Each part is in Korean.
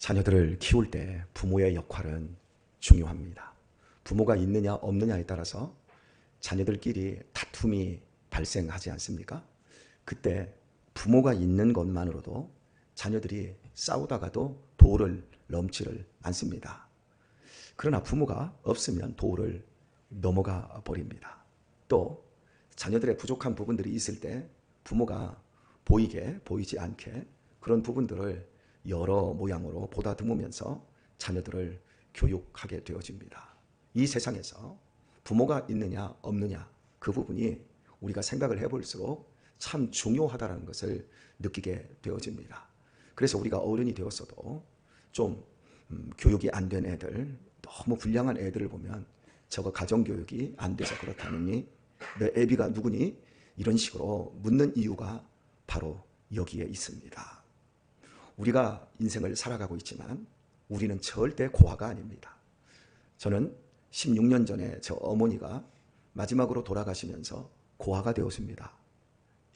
자녀들을 키울 때 부모의 역할은 중요합니다. 부모가 있느냐 없느냐에 따라서 자녀들끼리 다툼이 발생하지 않습니까? 그때 부모가 있는 것만으로도 자녀들이 싸우다가도 도를 넘지를 않습니다. 그러나 부모가 없으면 도를 넘어가 버립니다. 또 자녀들의 부족한 부분들이 있을 때 부모가 보이게 보이지 않게 그런 부분들을 여러 모양으로 보다듬으면서 자녀들을 교육하게 되어집니다. 이 세상에서 부모가 있느냐 없느냐 그 부분이 우리가 생각을 해볼수록 참 중요하다는 것을 느끼게 되어집니다. 그래서 우리가 어른이 되었어도 좀 교육이 안 된 애들, 너무 불량한 애들을 보면 저거 가정교육이 안 돼서 그렇다느니, 내 애비가 누구니? 이런 식으로 묻는 이유가 바로 여기에 있습니다. 우리가 인생을 살아가고 있지만 우리는 절대 고아가 아닙니다. 저는 16년 전에 저 어머니가 마지막으로 돌아가시면서 고아가 되었습니다.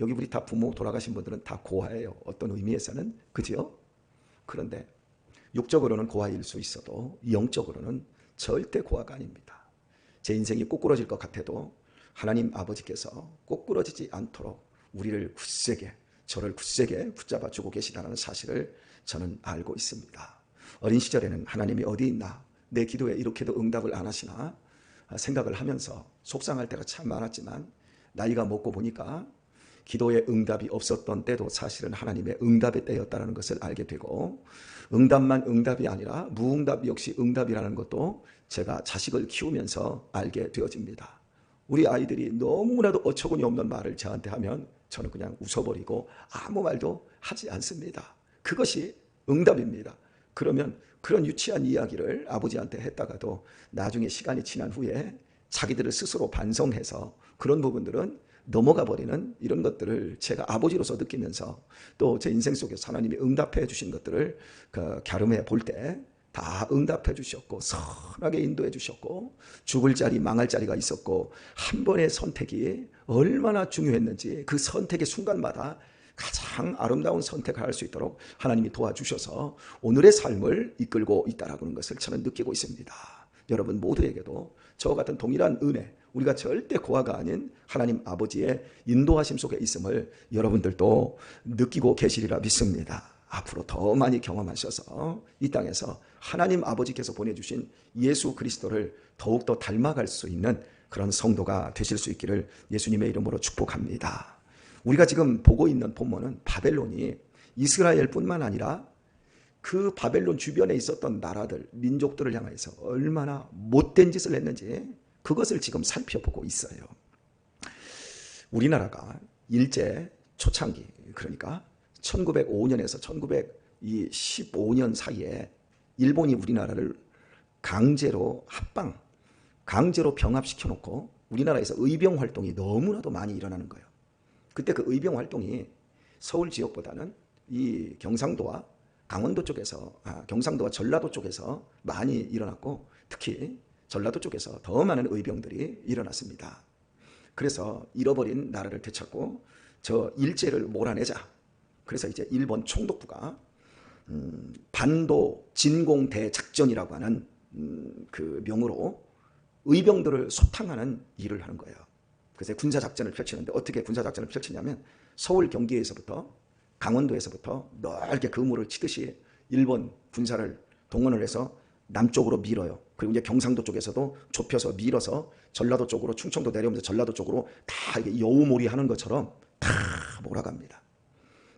여기 우리 다 부모 돌아가신 분들은 다 고아예요. 어떤 의미에서는. 그죠? 그런데 육적으로는 고아일 수 있어도 영적으로는 절대 고아가 아닙니다. 제 인생이 꼬꾸러질 것 같아도 하나님 아버지께서 꼬꾸러지지 않도록 우리를 굳세게, 저를 굳세게 붙잡아 주고 계시다는 사실을 저는 알고 있습니다. 어린 시절에는 하나님이 어디 있나, 내 기도에 이렇게도 응답을 안 하시나 생각을 하면서 속상할 때가 참 많았지만, 나이가 먹고 보니까 기도에 응답이 없었던 때도 사실은 하나님의 응답의 때였다는 것을 알게 되고, 응답만 응답이 아니라 무응답 역시 응답이라는 것도 제가 자식을 키우면서 알게 되어집니다. 우리 아이들이 너무나도 어처구니 없는 말을 저한테 하면 저는 그냥 웃어버리고 아무 말도 하지 않습니다. 그것이 응답입니다. 그러면 그런 유치한 이야기를 아버지한테 했다가도 나중에 시간이 지난 후에 자기들을 스스로 반성해서 그런 부분들은 넘어가 버리는 이런 것들을 제가 아버지로서 느끼면서, 또 제 인생 속에서 하나님이 응답해 주신 것들을 갸름해 볼 때 다 응답해 주셨고 선하게 인도해 주셨고, 죽을 자리 망할 자리가 있었고, 한 번의 선택이 얼마나 중요했는지 그 선택의 순간마다 가장 아름다운 선택을 할 수 있도록 하나님이 도와주셔서 오늘의 삶을 이끌고 있다는 것을 저는 느끼고 있습니다. 여러분 모두에게도 저와 같은 동일한 은혜, 우리가 절대 고아가 아닌 하나님 아버지의 인도하심 속에 있음을 여러분들도 느끼고 계시리라 믿습니다. 앞으로 더 많이 경험하셔서 이 땅에서 하나님 아버지께서 보내주신 예수 그리스도를 더욱더 닮아갈 수 있는 그런 성도가 되실 수 있기를 예수님의 이름으로 축복합니다. 우리가 지금 보고 있는 본문은 바벨론이 이스라엘뿐만 아니라 그 바벨론 주변에 있었던 나라들, 민족들을 향해서 얼마나 못된 짓을 했는지 그것을 지금 살펴보고 있어요. 우리나라가 일제 초창기, 그러니까 1905년에서 1915년 사이에 일본이 우리나라를 강제로 합방, 강제로 병합시켜 놓고 우리나라에서 의병 활동이 너무나도 많이 일어나는 거예요. 그때 그 의병 활동이 서울 지역보다는 이 경상도와 강원도 쪽에서, 경상도와 전라도 쪽에서 많이 일어났고, 특히 전라도 쪽에서 더 많은 의병들이 일어났습니다. 그래서 잃어버린 나라를 되찾고 저 일제를 몰아내자. 그래서 이제 일본 총독부가 반도 진공 대작전이라고 하는 그 명으로 의병들을 소탕하는 일을 하는 거예요. 그래서 군사작전을 펼치는데, 어떻게 군사작전을 펼치냐면 서울 경기에서부터 강원도에서부터 넓게 그물을 치듯이 일본 군사를 동원을 해서 남쪽으로 밀어요. 그리고 이제 경상도 쪽에서도 좁혀서 밀어서 전라도 쪽으로, 충청도 내려오면서 전라도 쪽으로 다 이게 여우몰이 하는 것처럼 다 몰아갑니다.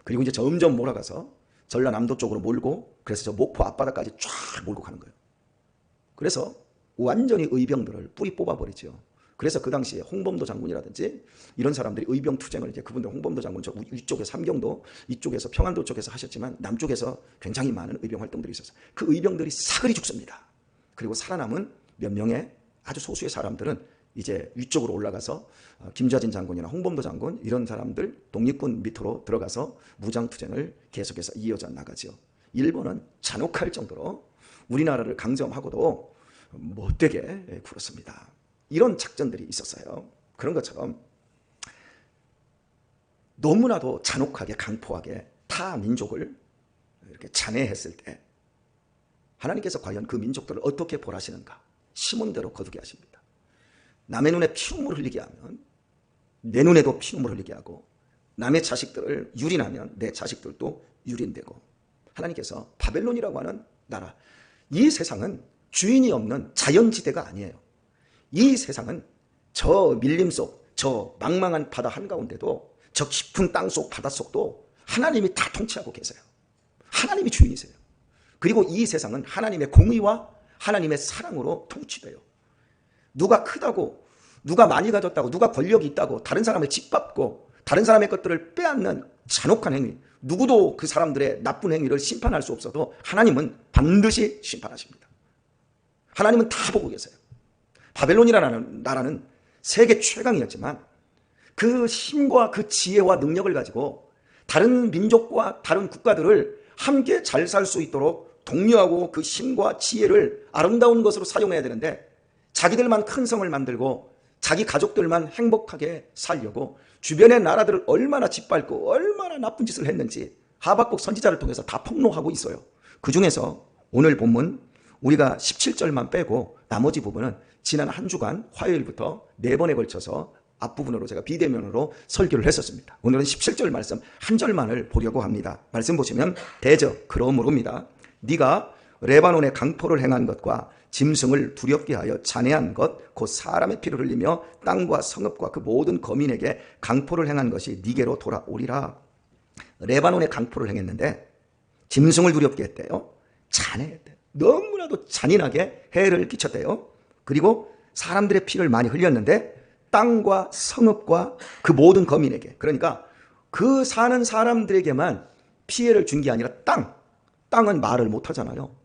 그리고 이제 점점 몰아가서 전라남도 쪽으로 몰고, 그래서 저 목포 앞바다까지 쫙 몰고 가는 거예요. 그래서 완전히 의병들을 뿌리 뽑아버리죠. 그래서 그 당시에 홍범도 장군이라든지 이런 사람들이 의병 투쟁을, 이제 그분들 홍범도 장군 저 위쪽에 삼경도 이쪽에서 평안도 쪽에서 하셨지만 남쪽에서 굉장히 많은 의병 활동들이 있었어요. 그 의병들이 사그리 죽습니다. 그리고 살아남은 몇 명의 아주 소수의 사람들은 이제 위쪽으로 올라가서 김좌진 장군이나 홍범도 장군 이런 사람들 독립군 밑으로 들어가서 무장투쟁을 계속해서 이어져 나가죠. 일본은 잔혹할 정도로 우리나라를 강점하고도 못되게 굴었습니다. 이런 작전들이 있었어요. 그런 것처럼 너무나도 잔혹하게 강포하게 타 민족을 이렇게 잔해했을 때 하나님께서 과연 그 민족들을 어떻게 벌하시는가? 심은 대로 거두게 하십니다. 남의 눈에 피눈물 흘리게 하면 내 눈에도 피눈물 흘리게 하고, 남의 자식들을 유린하면 내 자식들도 유린되고, 하나님께서 바벨론이라고 하는 나라, 이 세상은 주인이 없는 자연지대가 아니에요. 이 세상은 저 밀림 속, 저 망망한 바다 한가운데도, 저 깊은 땅속 바닷속도 하나님이 다 통치하고 계세요. 하나님이 주인이세요. 그리고 이 세상은 하나님의 공의와 하나님의 사랑으로 통치돼요. 누가 크다고, 누가 많이 가졌다고, 누가 권력이 있다고 다른 사람을 짓밟고 다른 사람의 것들을 빼앗는 잔혹한 행위, 누구도 그 사람들의 나쁜 행위를 심판할 수 없어도 하나님은 반드시 심판하십니다. 하나님은 다 보고 계세요. 바벨론이라는 나라는 세계 최강이었지만 그 힘과 그 지혜와 능력을 가지고 다른 민족과 다른 국가들을 함께 잘 살 수 있도록 독려하고 그 힘과 지혜를 아름다운 것으로 사용해야 되는데, 자기들만 큰 성을 만들고 자기 가족들만 행복하게 살려고 주변의 나라들을 얼마나 짓밟고 얼마나 나쁜 짓을 했는지 하박국 선지자를 통해서 다 폭로하고 있어요. 그 중에서 오늘 본문 우리가 17절만 빼고 나머지 부분은 지난 한 주간 화요일부터 4번에 걸쳐서 앞부분으로 제가 비대면으로 설교를 했었습니다. 오늘은 17절 말씀 한 절만을 보려고 합니다. 말씀 보시면, 대저 그러므로입니다. 네가 레바논의 강포를 행한 것과 짐승을 두렵게 하여 잔해한 것, 곧 사람의 피를 흘리며 땅과 성읍과 그 모든 거민에게 강포를 행한 것이 네게로 돌아오리라. 레바논의 강포를 행했는데 짐승을 두렵게 했대요. 잔해했대요. 너무나도 잔인하게 해를 끼쳤대요. 그리고 사람들의 피를 많이 흘렸는데 땅과 성읍과 그 모든 거민에게, 그러니까 그 사는 사람들에게만 피해를 준 게 아니라 땅은 말을 못하잖아요.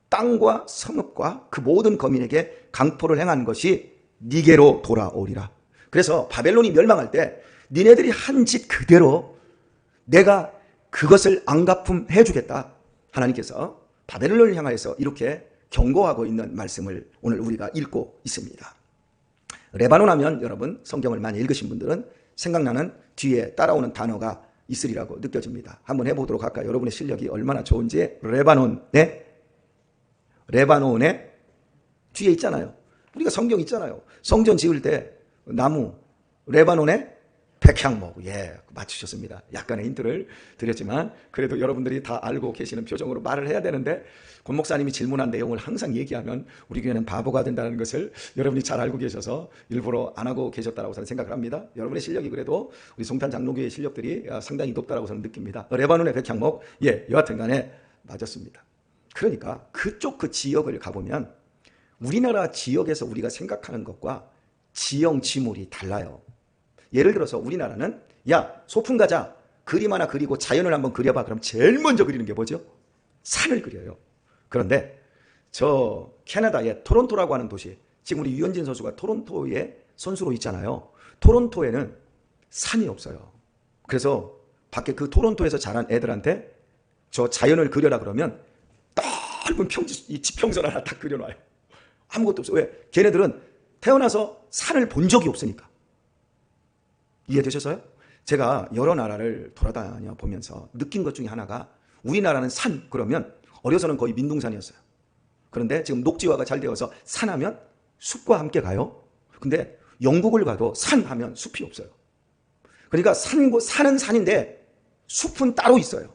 땅과 성읍과 그 모든 거민에게 강포를 행한 것이 니게로 돌아오리라. 그래서 바벨론이 멸망할 때 니네들이 한 짓 그대로 내가 그것을 안갚음 해주겠다. 하나님께서 바벨론을 향하여서 이렇게 경고하고 있는 말씀을 오늘 우리가 읽고 있습니다. 레바논 하면 여러분 성경을 많이 읽으신 분들은 생각나는 뒤에 따라오는 단어가 있으리라고 느껴집니다. 한번 해보도록 할까요? 여러분의 실력이 얼마나 좋은지. 레바논의 뒤에 있잖아요. 우리가 성경 있잖아요. 성전 지을 때 나무, 레바논의 백향목. 예, 맞추셨습니다. 약간의 힌트를 드렸지만 그래도 여러분들이 다 알고 계시는 표정으로 말을 해야 되는데, 권 목사님이 질문한 내용을 항상 얘기하면 우리 교회는 바보가 된다는 것을 여러분이 잘 알고 계셔서 일부러 안 하고 계셨다고 저는 생각을 합니다. 여러분의 실력이 그래도 우리 송탄 장로교의 실력들이 상당히 높다고 저는 느낍니다. 레바논의 백향목, 예, 여하튼 간에 맞았습니다. 그러니까 그쪽 그 지역을 가보면 우리나라 지역에서 우리가 생각하는 것과 지형지물이 달라요. 예를 들어서 우리나라는 야, 소풍 가자, 그림 하나 그리고 자연을 한번 그려봐. 그럼 제일 먼저 그리는 게 뭐죠? 산을 그려요. 그런데 저 캐나다의 토론토라고 하는 도시, 지금 우리 유현진 선수가 토론토에 선수로 있잖아요. 토론토에는 산이 없어요. 그래서 밖에 그 토론토에서 자란 애들한테 저 자연을 그려라 그러면 넓은 지평선 하나 딱 그려놔요. 아무것도 없어요. 왜? 걔네들은 태어나서 산을 본 적이 없으니까. 이해되셨어요? 제가 여러 나라를 돌아다녀 보면서 느낀 것 중에 하나가, 우리나라는 산 그러면 어려서는 거의 민둥산이었어요. 그런데 지금 녹지화가 잘 되어서 산하면 숲과 함께 가요. 근데 영국을 가도 산하면 숲이 없어요. 그러니까 산은 산인데 숲은 따로 있어요.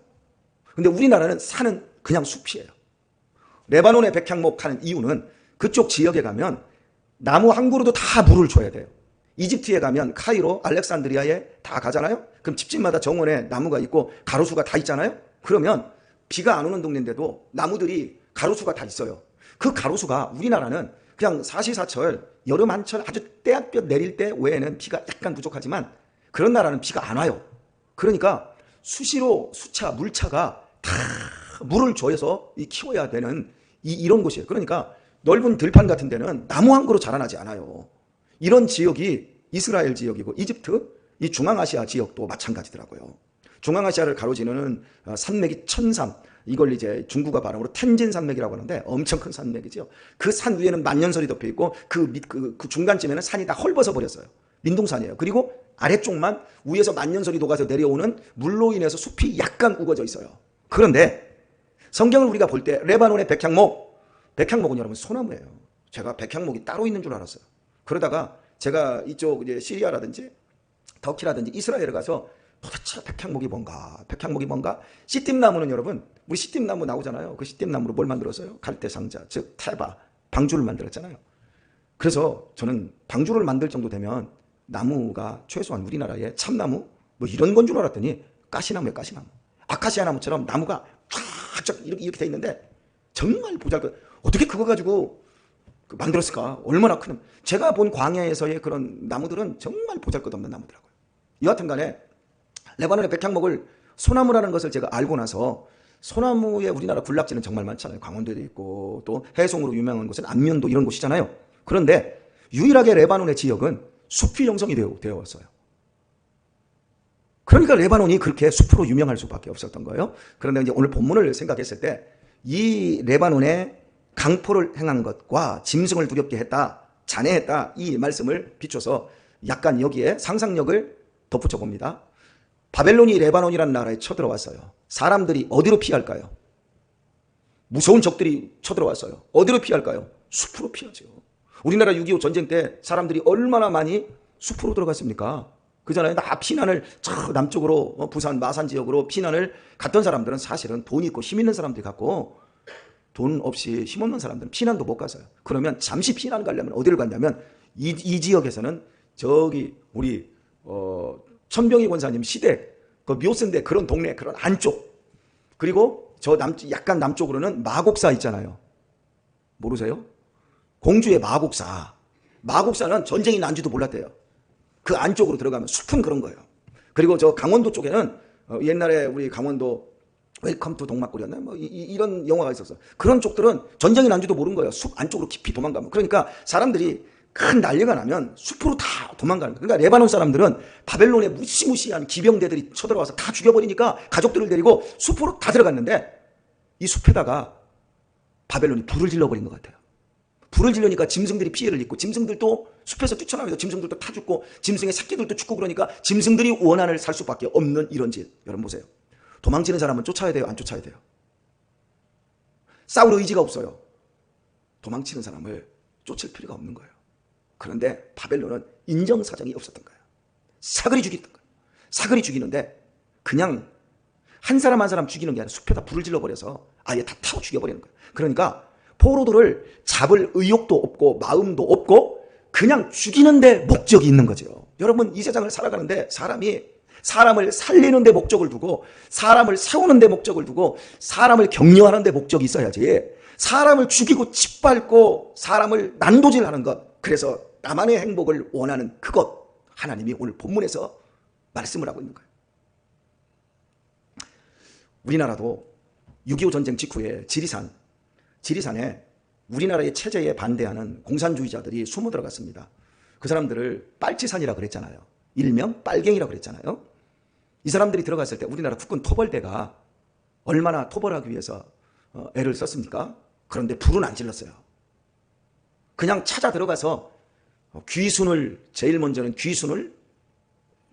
근데 우리나라는 산은 그냥 숲이에요. 레바논의 백향목 하는 이유는 그쪽 지역에 가면 나무 한 그루도 다 물을 줘야 돼요. 이집트에 가면 카이로, 알렉산드리아에 다 가잖아요. 그럼 집집마다 정원에 나무가 있고 가로수가 다 있잖아요. 그러면 비가 안 오는 동네인데도 나무들이 가로수가 다 있어요. 그 가로수가 우리나라는 그냥 사시사철 여름 한철 아주 떼약볕 내릴 때 외에는 비가 약간 부족하지만 그런 나라는 비가 안 와요. 그러니까 수시로 수차, 물차가 다 물을 줘서 키워야 되는 이런 곳이에요. 그러니까 넓은 들판 같은 데는 나무 한 그루 자라나지 않아요. 이런 지역이 이스라엘 지역이고 이집트, 이 중앙아시아 지역도 마찬가지더라고요. 중앙아시아를 가로지르는 산맥이 천산, 이걸 이제 중국어 발음으로 텐진 산맥이라고 하는데 엄청 큰 산맥이죠. 그 산 위에는 만년설이 덮여 있고 그 중간쯤에는 산이 다 헐벗어 버렸어요. 민둥산이에요. 그리고 아래쪽만 위에서 만년설이 녹아서 내려오는 물로 인해서 숲이 약간 우거져 있어요. 그런데 성경을 우리가 볼 때 레바논의 백향목, 백향목은 여러분 소나무예요. 제가 백향목이 따로 있는 줄 알았어요. 그러다가 제가 이쪽 이제 시리아라든지 터키라든지 이스라엘에 가서 도대체 백향목이 뭔가, 백향목이 뭔가. 시띠나무는 여러분, 우리 시띠나무 나오잖아요. 그 시띠나무로 뭘 만들었어요? 갈대상자, 즉 테바, 방주를 만들었잖아요. 그래서 저는 방주를 만들 정도 되면 나무가 최소한 우리나라의 참나무 뭐 이런 건 줄 알았더니 가시나무예요. 가시나무. 아카시아 나무처럼 나무가 쫙쫙 이렇게 돼 있는데 정말 보잘것. 어떻게 그거 가지고 만들었을까? 얼마나 큰. 제가 본 광야에서의 그런 나무들은 정말 보잘것없는 나무더라고요. 여하튼 간에 레바논의 백향목을 소나무라는 것을 제가 알고 나서, 소나무에 우리나라 군락지는 정말 많잖아요. 강원도에도 있고 또 해송으로 유명한 곳은 안면도 이런 곳이잖아요. 그런데 유일하게 레바논의 지역은 숲이 형성이 되어 왔어요. 그러니까 레바논이 그렇게 숲으로 유명할 수밖에 없었던 거예요. 그런데 이제 오늘 본문을 생각했을 때 이 레바논에 강포를 행한 것과 짐승을 두렵게 했다, 잔해했다, 이 말씀을 비춰서 약간 여기에 상상력을 덧붙여 봅니다. 바벨론이 레바논이라는 나라에 쳐들어왔어요. 사람들이 어디로 피할까요? 무서운 적들이 쳐들어왔어요. 어디로 피할까요? 숲으로 피하죠. 우리나라 6.25 전쟁 때 사람들이 얼마나 많이 숲으로 들어갔습니까? 그잖아요. 다 피난을 저 남쪽으로 부산 마산 지역으로 피난을 갔던 사람들은 사실은 돈 있고 힘 있는 사람들이 갔고, 돈 없이 힘 없는 사람들은 피난도 못 갔어요. 그러면 잠시 피난 가려면 어디를 갔냐면 이 지역에서는 저기 우리 천병희 권사님 시댁 그 묘선대 그런 동네 그런 안쪽, 그리고 저 약간 남쪽으로는 마곡사 있잖아요. 모르세요? 공주의 마곡사. 마곡사는 전쟁이 난지도 몰랐대요. 그 안쪽으로 들어가면 숲은 그런 거예요. 그리고 저 강원도 쪽에는 옛날에 우리 강원도 웰컴 투 동막골이었나요? 뭐 이런 영화가 있었어. 그런 쪽들은 전쟁이 난지도 모르는 거예요. 숲 안쪽으로 깊이 도망가면. 그러니까 사람들이 큰 난리가 나면 숲으로 다 도망가는 거예요. 그러니까 레바논 사람들은 바벨론의 무시무시한 기병대들이 쳐들어와서 다 죽여버리니까 가족들을 데리고 숲으로 다 들어갔는데, 이 숲에다가 바벨론이 불을 질러버린 것 같아요. 불을 지르니까 짐승들이 피해를 입고, 짐승들도 숲에서 뛰쳐나오면서 짐승들도 타 죽고, 짐승의 새끼들도 죽고, 그러니까 짐승들이 원한을 살 수밖에 없는 이런 짓. 여러분 보세요. 도망치는 사람은 쫓아야 돼요? 안 쫓아야 돼요? 싸울 의지가 없어요. 도망치는 사람을 쫓을 필요가 없는 거예요. 그런데 바벨론은 인정사정이 없었던 거예요. 사그리 죽였던 거예요. 사그리 죽이는데 그냥 한 사람 한 사람 죽이는 게 아니라 숲에다 불을 질러버려서 아예 다 타고 죽여버리는 거예요. 그러니까 포로들을 잡을 의욕도 없고 마음도 없고 그냥 죽이는데 목적이 있는 거죠. 여러분, 이 세상을 살아가는데 사람이 사람을 살리는 데 목적을 두고, 사람을 세우는 데 목적을 두고, 사람을 격려하는 데 목적이 있어야지, 사람을 죽이고 짓밟고 사람을 난도질하는 것, 그래서 나만의 행복을 원하는 그것, 하나님이 오늘 본문에서 말씀을 하고 있는 거예요. 우리나라도 6.25 전쟁 직후에 지리산에 우리나라의 체제에 반대하는 공산주의자들이 숨어 들어갔습니다. 그 사람들을 빨치산이라고 그랬잖아요. 일명 빨갱이라고 그랬잖아요. 이 사람들이 들어갔을 때 우리나라 국군 토벌대가 얼마나 토벌하기 위해서 애를 썼습니까? 그런데 불은 안 질렀어요. 그냥 찾아 들어가서 제일 먼저는 귀순을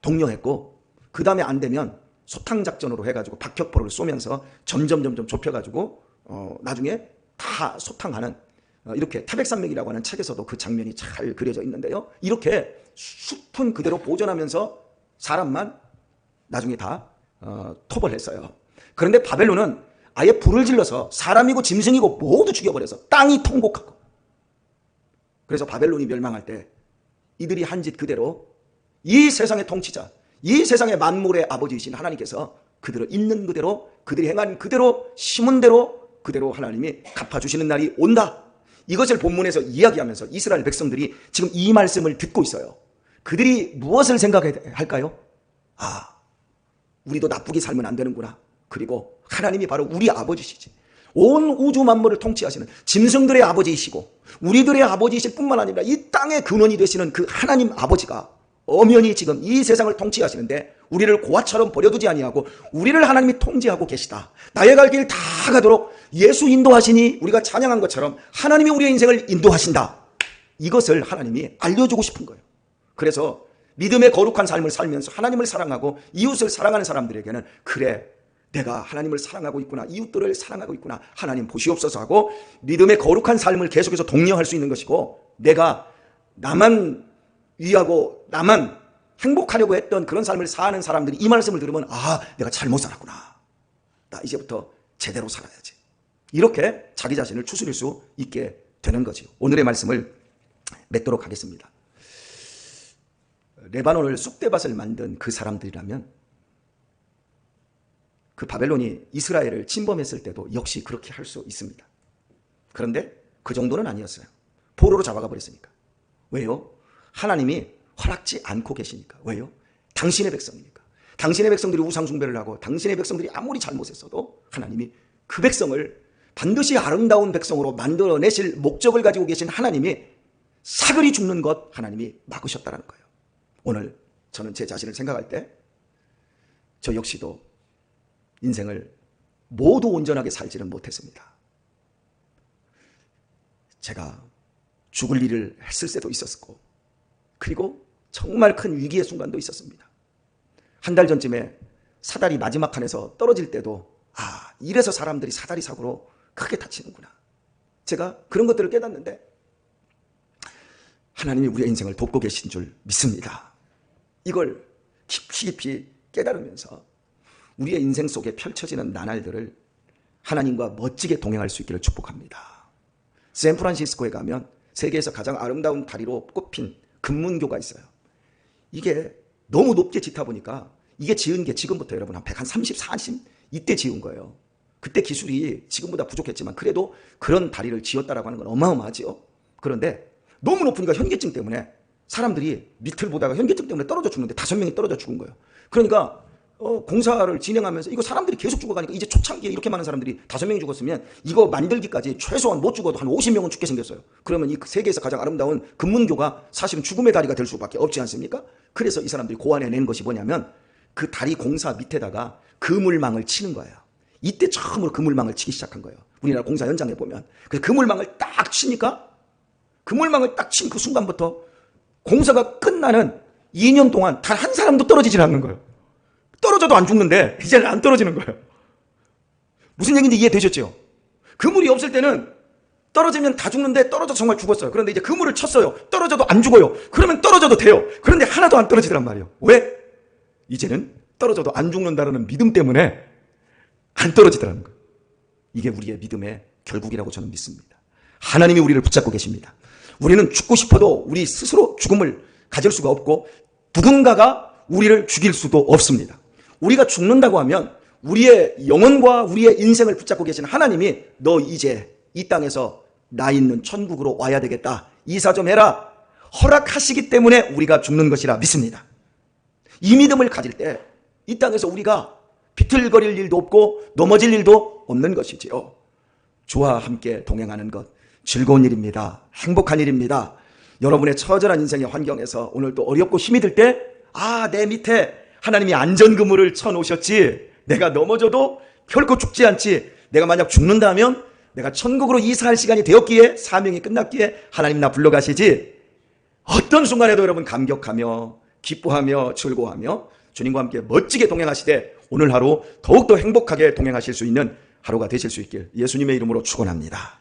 독려했고, 그 다음에 안 되면 소탕작전으로 해가지고 박격포를 쏘면서 점점 좁혀가지고 나중에 다 소탕하는, 이렇게 태백산맥이라고 하는 책에서도 그 장면이 잘 그려져 있는데요. 이렇게 숲은 그대로 보존하면서 사람만 나중에 다 토벌했어요. 그런데 바벨론은 아예 불을 질러서 사람이고 짐승이고 모두 죽여버려서 땅이 통곡하고, 그래서 바벨론이 멸망할 때 이들이 한 짓 그대로 이 세상의 통치자, 이 세상의 만물의 아버지이신 하나님께서 그들을 있는 그대로, 그들이 행한 그대로, 심은 대로 그대로 하나님이 갚아주시는 날이 온다. 이것을 본문에서 이야기하면서 이스라엘 백성들이 지금 이 말씀을 듣고 있어요. 그들이 무엇을 생각할까요? 우리도 나쁘게 살면 안 되는구나. 그리고 하나님이 바로 우리 아버지시지. 온 우주 만물을 통치하시는 짐승들의 아버지이시고 우리들의 아버지이실 뿐만 아니라 이 땅의 근원이 되시는 그 하나님 아버지가 엄연히 지금 이 세상을 통치하시는데 우리를 고아처럼 버려두지 아니하고 우리를 하나님이 통제하고 계시다. 나의 갈 길 다 가도록 예수 인도하시니 우리가 찬양한 것처럼 하나님이 우리의 인생을 인도하신다. 이것을 하나님이 알려주고 싶은 거예요. 그래서 믿음의 거룩한 삶을 살면서 하나님을 사랑하고 이웃을 사랑하는 사람들에게는, 그래, 내가 하나님을 사랑하고 있구나, 이웃들을 사랑하고 있구나, 하나님 보시옵소서 하고 믿음의 거룩한 삶을 계속해서 독려할 수 있는 것이고, 내가 나만 위하고 나만 행복하려고 했던 그런 삶을 사는 사람들이 이 말씀을 들으면 아, 내가 잘못 살았구나, 나 이제부터 제대로 살아야지, 이렇게 자기 자신을 추스릴 수 있게 되는 거지요. 오늘의 말씀을 맺도록 하겠습니다. 레바논을 쑥대밭을 만든 그 사람들이라면 그 바벨론이 이스라엘을 침범했을 때도 역시 그렇게 할 수 있습니다. 그런데 그 정도는 아니었어요. 포로로 잡아가 버렸으니까. 왜요? 하나님이 허락지 않고 계시니까. 왜요? 당신의 백성이니까. 당신의 백성들이 우상 숭배를 하고 당신의 백성들이 아무리 잘못했어도 하나님이 그 백성을 반드시 아름다운 백성으로 만들어내실 목적을 가지고 계신 하나님이 사글이 죽는 것 하나님이 막으셨다는 거예요. 오늘 저는 제 자신을 생각할 때 저 역시도 인생을 모두 온전하게 살지는 못했습니다. 제가 죽을 일을 했을 때도 있었고, 그리고 정말 큰 위기의 순간도 있었습니다. 한 달 전쯤에 사다리 마지막 칸에서 떨어질 때도 아, 이래서 사람들이 사다리 사고로 크게 다치는구나, 제가 그런 것들을 깨닫는데 하나님이 우리의 인생을 돕고 계신 줄 믿습니다. 이걸 깊이 깨달으면서 우리의 인생 속에 펼쳐지는 나날들을 하나님과 멋지게 동행할 수 있기를 축복합니다. 샌프란시스코에 가면 세계에서 가장 아름다운 다리로 꼽힌 금문교가 있어요. 이게 너무 높게 짓다 보니까 이게 지은 게 지금부터 여러분 한 130, 40 이때 지은 거예요. 그때 기술이 지금보다 부족했지만 그래도 그런 다리를 지었다라고 하는 건 어마어마하지요. 그런데 너무 높으니까 현기증 때문에 사람들이 밑을 보다가 현기증 때문에 떨어져 죽는데 5명이 떨어져 죽은 거예요. 그러니까 공사를 진행하면서 이거 사람들이 계속 죽어가니까 이제 초창기에 이렇게 많은 사람들이 5명이 죽었으면 이거 만들기까지 최소한 못 죽어도 한 50명은 죽게 생겼어요. 그러면 이 세계에서 가장 아름다운 금문교가 사실은 죽음의 다리가 될 수밖에 없지 않습니까? 그래서 이 사람들이 고안해낸 것이 뭐냐면 그 다리 공사 밑에다가 그물망을 치는 거예요. 이때 처음으로 그물망을 치기 시작한 거예요. 우리나라 공사 현장에 보면. 그래서 그물망을 딱 치니까 그물망을 딱 친 그 순간부터 공사가 끝나는 2년 동안 단 한 사람도 떨어지질 않는 거예요. 떨어져도 안 죽는데 이제는 안 떨어지는 거예요. 무슨 얘기인지 이해되셨죠? 그물이 없을 때는 떨어지면 다 죽는데 떨어져서 정말 죽었어요. 그런데 이제 그물을 쳤어요. 떨어져도 안 죽어요. 그러면 떨어져도 돼요. 그런데 하나도 안 떨어지더란 말이에요. 왜? 이제는 떨어져도 안 죽는다는 믿음 때문에 안 떨어지더라는 거예요. 이게 우리의 믿음의 결국이라고 저는 믿습니다. 하나님이 우리를 붙잡고 계십니다. 우리는 죽고 싶어도 우리 스스로 죽음을 가질 수가 없고 누군가가 우리를 죽일 수도 없습니다. 우리가 죽는다고 하면 우리의 영혼과 우리의 인생을 붙잡고 계신 하나님이 너 이제 이 땅에서 나 있는 천국으로 와야 되겠다, 이사 좀 해라 허락하시기 때문에 우리가 죽는 것이라 믿습니다. 이 믿음을 가질 때 이 땅에서 우리가 비틀거릴 일도 없고 넘어질 일도 없는 것이지요. 주와 함께 동행하는 것 즐거운 일입니다. 행복한 일입니다. 여러분의 처절한 인생의 환경에서 오늘 또 어렵고 힘이 들 때 아, 내 밑에 하나님이 안전그물을 쳐놓으셨지, 내가 넘어져도 결코 죽지 않지, 내가 만약 죽는다면 내가 천국으로 이사할 시간이 되었기에, 사명이 끝났기에 하나님 나 불러가시지, 어떤 순간에도 여러분 감격하며 기뻐하며 즐거워하며 주님과 함께 멋지게 동행하시되 오늘 하루 더욱더 행복하게 동행하실 수 있는 하루가 되실 수 있길 예수님의 이름으로 축원합니다.